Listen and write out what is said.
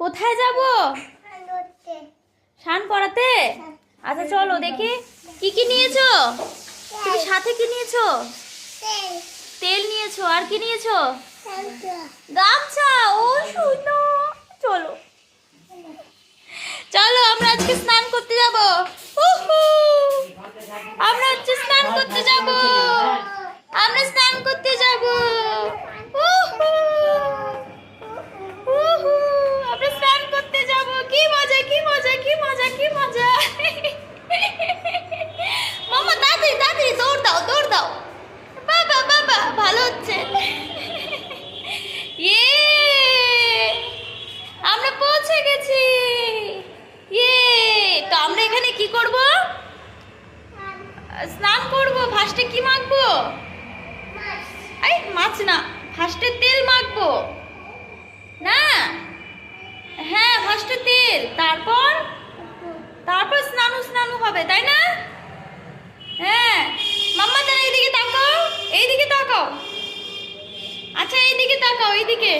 কোথায় যাব? স্নান করাতে। আচ্ছা চলো দেখি কি কি নিয়েছো। তুমি সাথে কি নিয়েছো? তেল নিয়েছো, আর কি নিয়েছো? গামছা। ও শুনো, চলো চলো আমরা আজকে স্নান করতে যাব। আমরা আজকে স্নান করতে যাব। আমরা স্নান করতে যাব। আমরা স্নান করতে যাব। কি মজা, কি মজা, কি মজা, কি মজা। মামা তাড়াতাড়ি তাড়াতাড়ি দৌড় দাও, দৌড় দাও। বাবা বাবা, ভালো হচ্ছে। ইয়ে, আমরা পৌঁছে গেছি। ইয়ে, তো আমরা এখানে কি করব? স্নান করব। ফার্স্টে কি মাখবো? এই মাছ না, ফার্স্টে তেল মাখবো না। হ্যাঁ ফার্স্টে তেল, তারপর তারপর স্নানু স্নানু হবে, তাই না? হ্যাঁ মাম্মা তারা এইদিকে তাকাও, এইদিকে তাকাও। আচ্ছা এইদিকে তাকাও, এইদিকে।